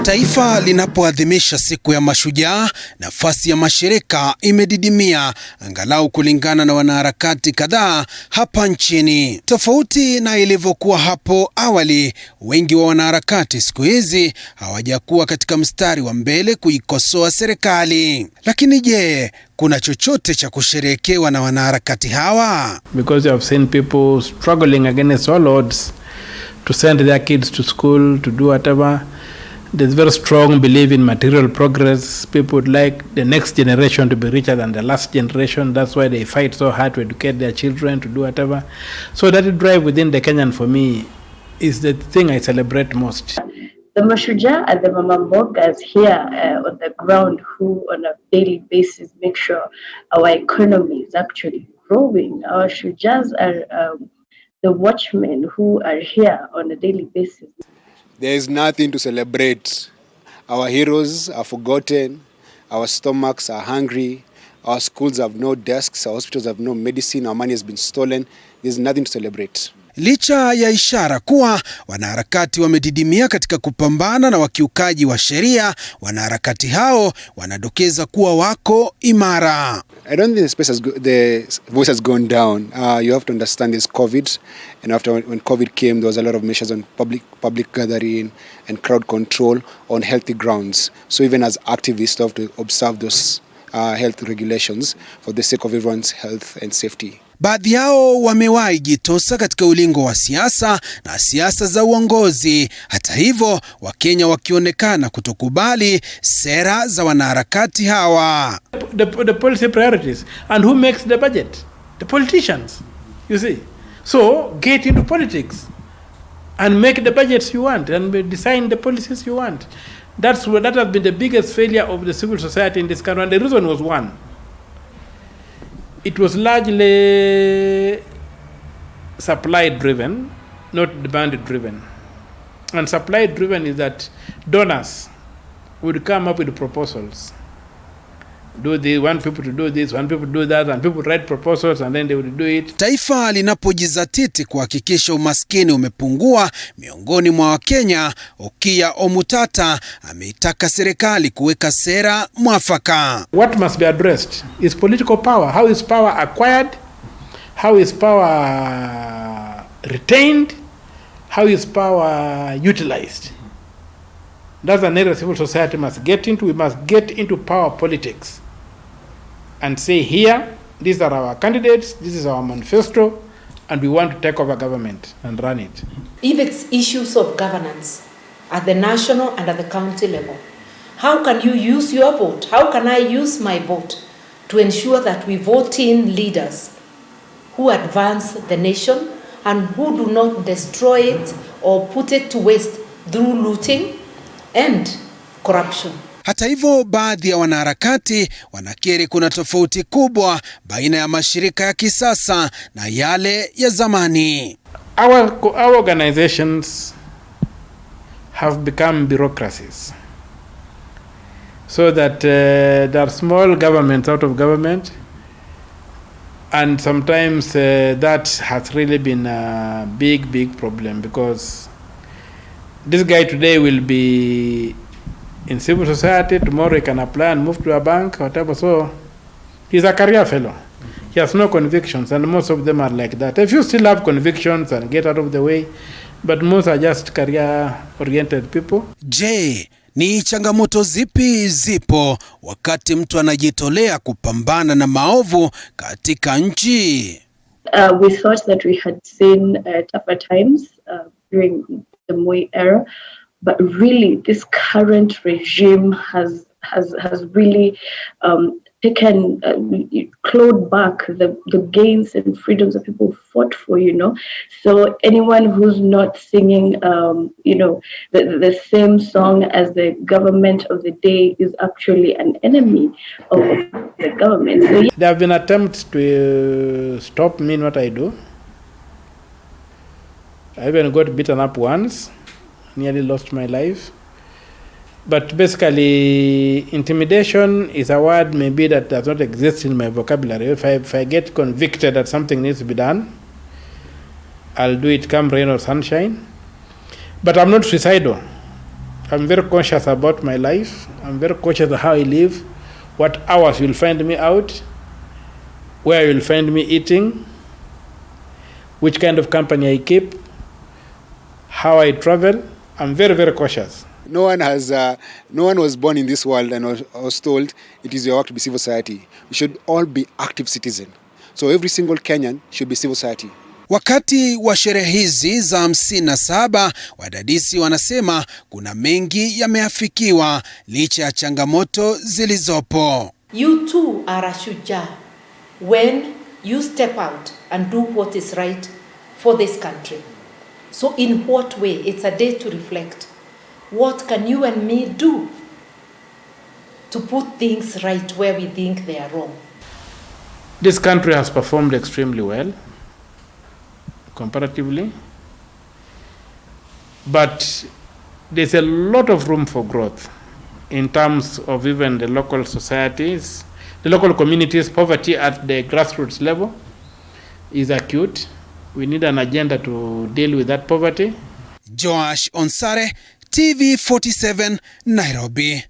Taifa linapoadhimisha siku ya mashujaa, nafasi ya mashirika imedidimia, angalau kulingana na wanaharakati kadhaa hapa nchini. Tofauti na ilivyokuwa hapo awali, wengi wa wanaharakati siku hizi hawajakuwa katika mstari wa mbele kuikosoa serikali. Lakini je, kuna chochote cha kusherehekewa na wanaharakati hawa? Because you have seen people struggling against all odds to send their kids to school, to do whatever. There's very strong belief in material progress. People would like the next generation to be richer than the last generation. That's why they fight so hard to educate their children, to do whatever. So that drive within the Kenyan, for me, is the thing I celebrate most. The Mashujaa and the Mama Mbogas here on the ground, who on a daily basis make sure our economy is actually growing. Our Shujaas are the watchmen who are here on a daily basis. There is nothing to celebrate. Our heroes are forgotten. Our stomachs are hungry. Our schools have no desks. Our hospitals have no medicine. Our money has been stolen. There is nothing to celebrate. Licha ya ishara kuwa wanaharakati wamedidimia katika kupambana na wakiukaji wa sheria, wanaharakati hao wanadokeza kuwa wako imara. I don't think the voice has gone down. You have to understand this COVID, and after when COVID came, there was a lot of measures on public gathering and crowd control on healthy grounds. So even as activists, you have to observe those health regulations for the sake of everyone's health and safety. Baadhi yao wamewahi jitosa katika ulingo wa siasa na siasa za uongozi. Hata hivyo, Wakenya wakionekana kutokubali sera za wanaharakati hawa. The policy priorities. And who makes the budget? The politicians, you see. So get into politics and make the budgets you want and design the policies you want. That has been the biggest failure of the civil society in this country, and the reason was one. It was largely supply-driven, not demand-driven. And supply-driven is that donors would come up with proposals. Do this, want people to do this, want people to do that, and people write proposals and then they would do it. Taifa linapojizatiti kuhakikisha umaskini umepungua miongoni mwa Wakenya, Okia Omutata ameitaka serikali kuweka sera mwafaka. What must be addressed is political power. How is power acquired? How is power retained? How is power utilized? That's an area civil society must get into. We must get into power politics and say, here, these are our candidates, this is our manifesto, and we want to take over government and run it. If it's issues of governance at the national and at the county level, how can you use your vote? How can I use my vote to ensure that we vote in leaders who advance the nation and who do not destroy it or put it to waste through looting and corruption? Hata hivyo, baadhi ya wanaharakati wanakiri kuna tofauti kubwa baina ya mashirika ya kisasa na yale ya zamani. Our organizations have become bureaucracies, so that there are small governments out of government, and sometimes that has really been a big problem, because this guy today will be in civil society, tomorrow he can apply and move to a bank, whatever. So he's a career fellow. He has no convictions, and most of them are like that. If you still have convictions and get out of the way, but most are just career-oriented people. Je, ni changamoto zipi zipo wakati mtu anajitolea kupambana na maovu katika nchi? We thought that we had seen tougher times during the Moi era, but really this current regime has really taken, clawed back the gains and freedoms that people fought for, you know. So anyone who's not singing, the same song as the government of the day is actually an enemy of the government. So, there have been attempts to stop me in what I do. I even got beaten up once, nearly lost my life. But basically, intimidation is a word maybe that does not exist in my vocabulary. If I get convicted that something needs to be done, I'll do it come rain or sunshine. But I'm not suicidal. I'm very conscious about my life. I'm very conscious of how I live, what hours you'll find me out, where you'll find me eating, which kind of company I keep, how I travel. I'm very, very cautious. No one was born in this world and was told it is your work to be civil society. We should all be active citizens. So every single Kenyan should be civil society. Wakati wa sherehe hizi za 57, wadadisi wanasema kuna mengi yameafikiwa licha ya changamoto zilizopo. You too are a shujaa when you step out and do what is right for this country. So in what way? It's a day to reflect. What can you and me do to put things right where we think they are wrong? This country has performed extremely well, comparatively, but there's a lot of room for growth in terms of even the local societies, the local communities. Poverty at the grassroots level is acute. We need an agenda to deal with that poverty. Joash Onsare, TV 47, Nairobi.